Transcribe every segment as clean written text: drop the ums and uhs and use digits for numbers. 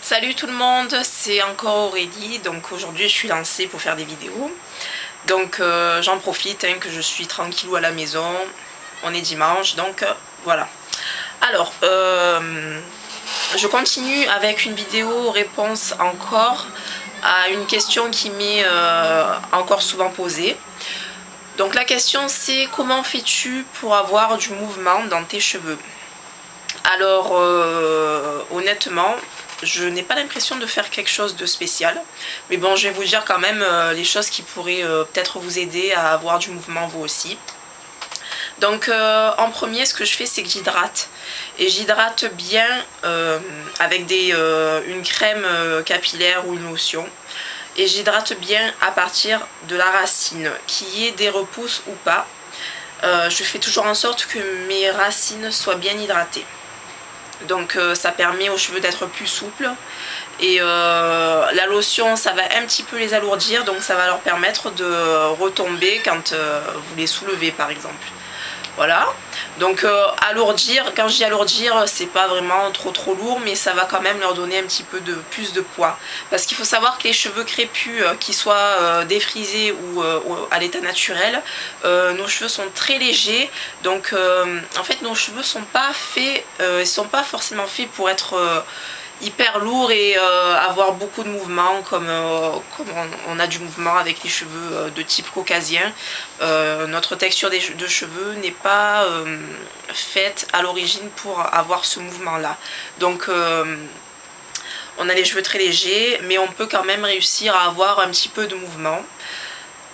Salut tout le monde, c'est encore Aurélie. Donc aujourd'hui je suis lancée pour faire des vidéos. Donc j'en profite que je suis tranquillou à la maison. On est dimanche, donc voilà. Alors je continue avec une vidéo réponse encore à une question qui m'est encore souvent posée. Donc la question c'est: comment fais-tu pour avoir du mouvement dans tes cheveux? Alors honnêtement, je n'ai pas l'impression de faire quelque chose de spécial. Mais bon, je vais vous dire quand même les choses qui pourraient peut-être vous aider à avoir du mouvement vous aussi. Donc en premier, ce que je fais, c'est que j'hydrate. Et j'hydrate bien avec une crème capillaire ou une lotion. Et j'hydrate bien à partir de la racine, qu'il y ait des repousses ou pas. Je fais toujours en sorte que mes racines soient bien hydratées. Donc ça permet aux cheveux d'être plus souples. Et la lotion, ça va un petit peu les alourdir, donc ça va leur permettre de retomber quand vous les soulevez par exemple. Voilà. Donc alourdir, quand je dis alourdir, c'est pas vraiment trop lourd, mais ça va quand même leur donner un petit peu plus de poids. Parce qu'il faut savoir que les cheveux crépus, qu'ils soient défrisés ou à l'état naturel, nos cheveux sont très légers. Donc en fait nos cheveux sont pas faits, ils sont pas forcément faits pour être hyper lourd et avoir beaucoup de mouvements comme on a du mouvement avec les cheveux de type caucasien. Notre texture de cheveux n'est pas faite à l'origine pour avoir ce mouvement là. Donc on a les cheveux très légers, mais on peut quand même réussir à avoir un petit peu de mouvement.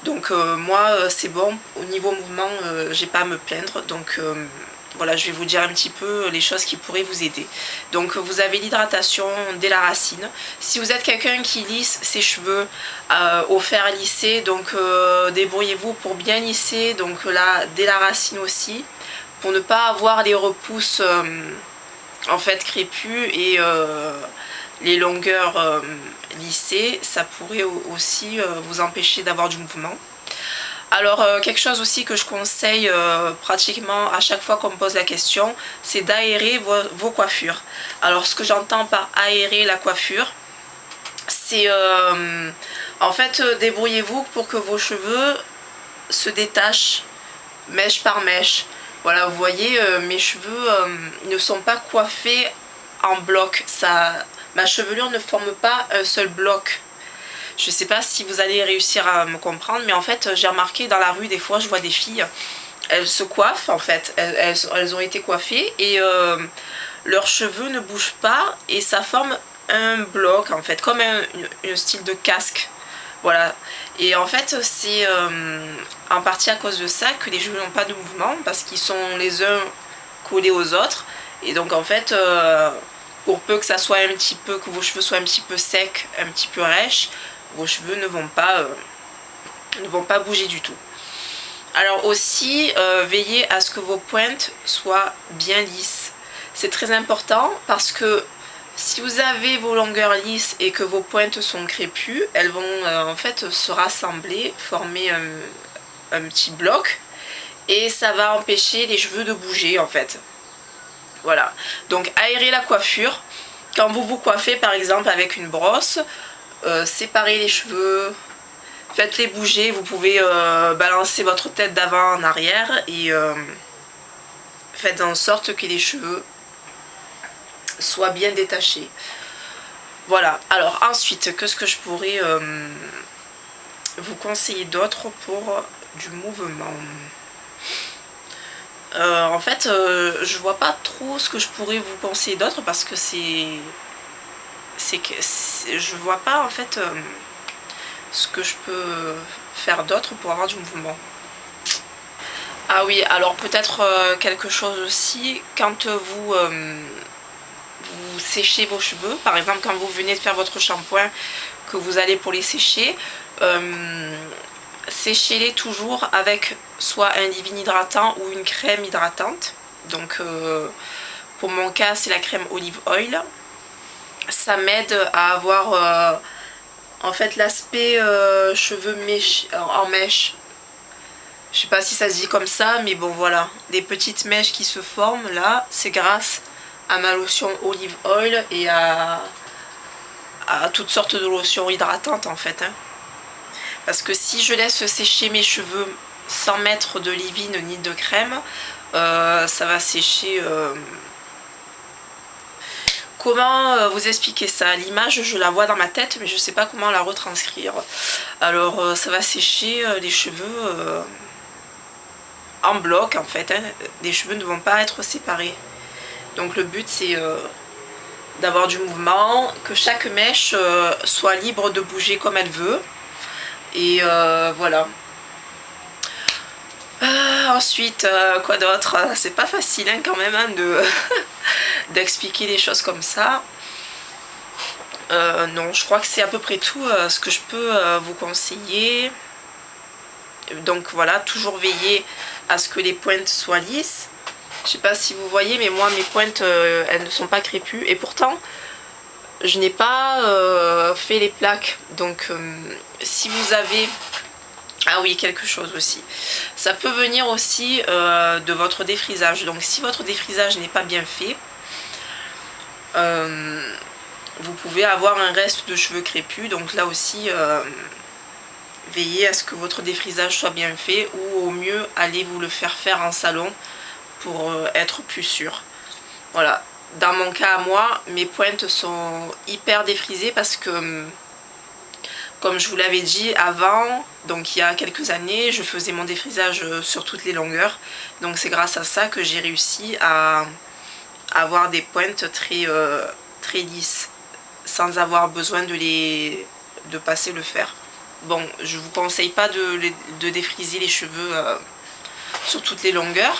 Donc moi c'est bon, au niveau mouvement j'ai pas à me plaindre. Donc voilà, je vais vous dire un petit peu les choses qui pourraient vous aider. Donc vous avez l'hydratation dès la racine. Si vous êtes quelqu'un qui lisse ses cheveux au fer lissé, donc débrouillez-vous pour bien lisser, donc là dès la racine aussi, pour ne pas avoir les repousses en fait crépus et les longueurs lissées. Ça pourrait aussi vous empêcher d'avoir du mouvement. Alors quelque chose aussi que je conseille pratiquement à chaque fois qu'on me pose la question, c'est d'aérer vos coiffures. Alors ce que j'entends par aérer la coiffure, c'est en fait débrouillez-vous pour que vos cheveux se détachent mèche par mèche. Voilà, vous voyez, mes cheveux ne sont pas coiffés en bloc. Ma chevelure ne forme pas un seul bloc. Je sais pas si vous allez réussir à me comprendre, mais en fait j'ai remarqué dans la rue des fois je vois des filles, elles se coiffent en fait, elles ont été coiffées et leurs cheveux ne bougent pas et ça forme un bloc en fait, comme un style de casque. Voilà, et en fait c'est en partie à cause de ça que les cheveux n'ont pas de mouvement, parce qu'ils sont les uns collés aux autres. Et donc en fait pour peu que ça soit un petit peu, que vos cheveux soient un petit peu secs, un petit peu rêches, vos cheveux ne vont pas bouger du tout. Alors aussi, veillez à ce que vos pointes soient bien lisses. C'est très important parce que si vous avez vos longueurs lisses et que vos pointes sont crépues, elles vont en fait se rassembler, former un petit bloc, et ça va empêcher les cheveux de bouger en fait. Voilà, donc aérez la coiffure. Quand vous vous coiffez par exemple avec une brosse, séparez les cheveux, faites-les bouger. Vous pouvez balancer votre tête d'avant en arrière et faites en sorte que les cheveux soient bien détachés. Voilà, alors ensuite, qu'est-ce que je pourrais vous conseiller d'autre pour du mouvement? En fait, je vois pas trop ce que je pourrais vous conseiller d'autre, parce que je vois pas en fait ce que je peux faire d'autre pour avoir du mouvement. Ah oui, alors peut-être quelque chose aussi, quand vous séchez vos cheveux, par exemple quand vous venez de faire votre shampoing, que vous allez pour les sécher, séchez-les toujours avec soit un leave-in hydratant ou une crème hydratante. Donc pour mon cas c'est la crème olive oil. Ça m'aide à avoir en fait l'aspect cheveux en mèche. Je sais pas si ça se dit comme ça, mais bon voilà, des petites mèches qui se forment là, c'est grâce à ma lotion olive oil et à à toutes sortes de lotions hydratantes en fait. Hein. Parce que si je laisse sécher mes cheveux sans mettre de leave-in ni de crème, ça va sécher... Comment vous expliquer ça? L'image, je la vois dans ma tête, mais je sais pas comment la retranscrire. Alors, ça va sécher les cheveux en bloc, en fait. Hein. Les cheveux ne vont pas être séparés. Donc, le but, c'est d'avoir du mouvement, que chaque mèche soit libre de bouger comme elle veut. Et voilà. Ensuite, quoi d'autre? C'est pas facile hein, quand même hein, d'expliquer des choses comme ça. Non, je crois que c'est à peu près tout ce que je peux vous conseiller. Donc voilà, toujours veiller à ce que les pointes soient lisses. Je sais pas si vous voyez, mais moi mes pointes elles ne sont pas crépues. Et pourtant, je n'ai pas fait les plaques. Donc si vous avez... Ah oui, quelque chose aussi. Ça peut venir aussi de votre défrisage. Donc si votre défrisage n'est pas bien fait, vous pouvez avoir un reste de cheveux crépus. Donc là aussi, veillez à ce que votre défrisage soit bien fait. Ou au mieux, allez vous le faire en salon pour être plus sûr. Voilà. Dans mon cas à moi, mes pointes sont hyper défrisées parce que... Comme je vous l'avais dit avant, donc il y a quelques années, je faisais mon défrisage sur toutes les longueurs. Donc c'est grâce à ça que j'ai réussi à avoir des pointes très lisses, sans avoir besoin de passer le fer. Bon, je vous conseille pas de défriser les cheveux sur toutes les longueurs.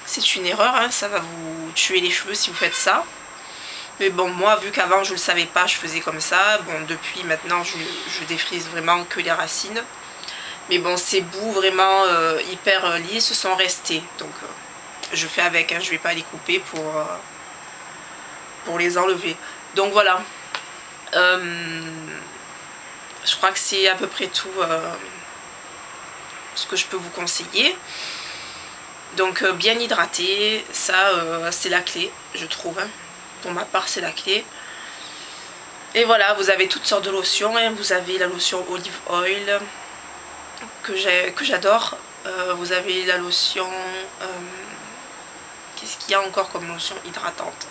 C'est une erreur, hein, ça va vous tuer les cheveux si vous faites ça. Mais bon, moi, vu qu'avant je le savais pas, je faisais comme ça. Bon, depuis maintenant, je défrise vraiment que les racines. Mais bon, ces bouts vraiment hyper lisses sont restés. Donc, je fais avec, hein, je vais pas les couper pour les enlever. Donc voilà. Je crois que c'est à peu près tout ce que je peux vous conseiller. Donc, bien hydraté, ça, c'est la clé, je trouve. Hein. Pour ma part, c'est la clé. Et voilà, vous avez toutes sortes de lotions. Hein. Vous avez la lotion olive oil que j'adore. Vous avez la lotion... Qu'est-ce qu'il y a encore comme lotion hydratante?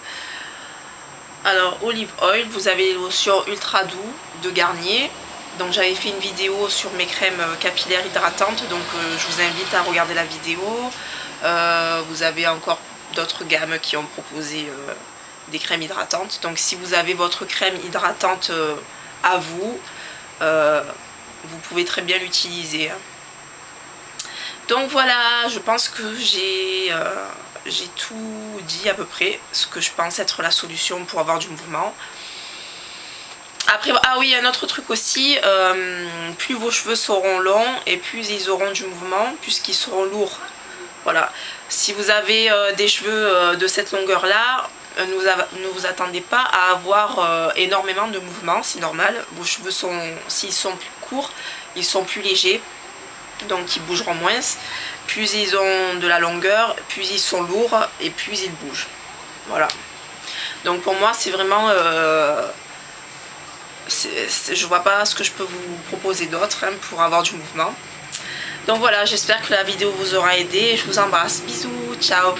Alors, olive oil. Vous avez les lotions ultra doux de Garnier. Donc, j'avais fait une vidéo sur mes crèmes capillaires hydratantes. Donc, je vous invite à regarder la vidéo. Vous avez encore d'autres gammes qui ont proposé... des crèmes hydratantes. Donc si vous avez votre crème hydratante à vous, vous pouvez très bien l'utiliser. Donc voilà, je pense que j'ai tout dit à peu près, ce que je pense être la solution pour avoir du mouvement. Après, ah oui, un autre truc aussi, plus vos cheveux seront longs et plus ils auront du mouvement, puisqu'ils seront lourds. Voilà, si vous avez des cheveux de cette longueur là, ne vous attendez pas à avoir énormément de mouvement, c'est normal. Vos cheveux s'ils sont plus courts, ils sont plus légers, donc ils bougeront moins. Plus ils ont de la longueur, plus ils sont lourds et plus ils bougent. Voilà. Donc pour moi c'est vraiment... je vois pas ce que je peux vous proposer d'autre hein, pour avoir du mouvement. Donc voilà, j'espère que la vidéo vous aura aidé. Je vous embrasse. Bisous, ciao.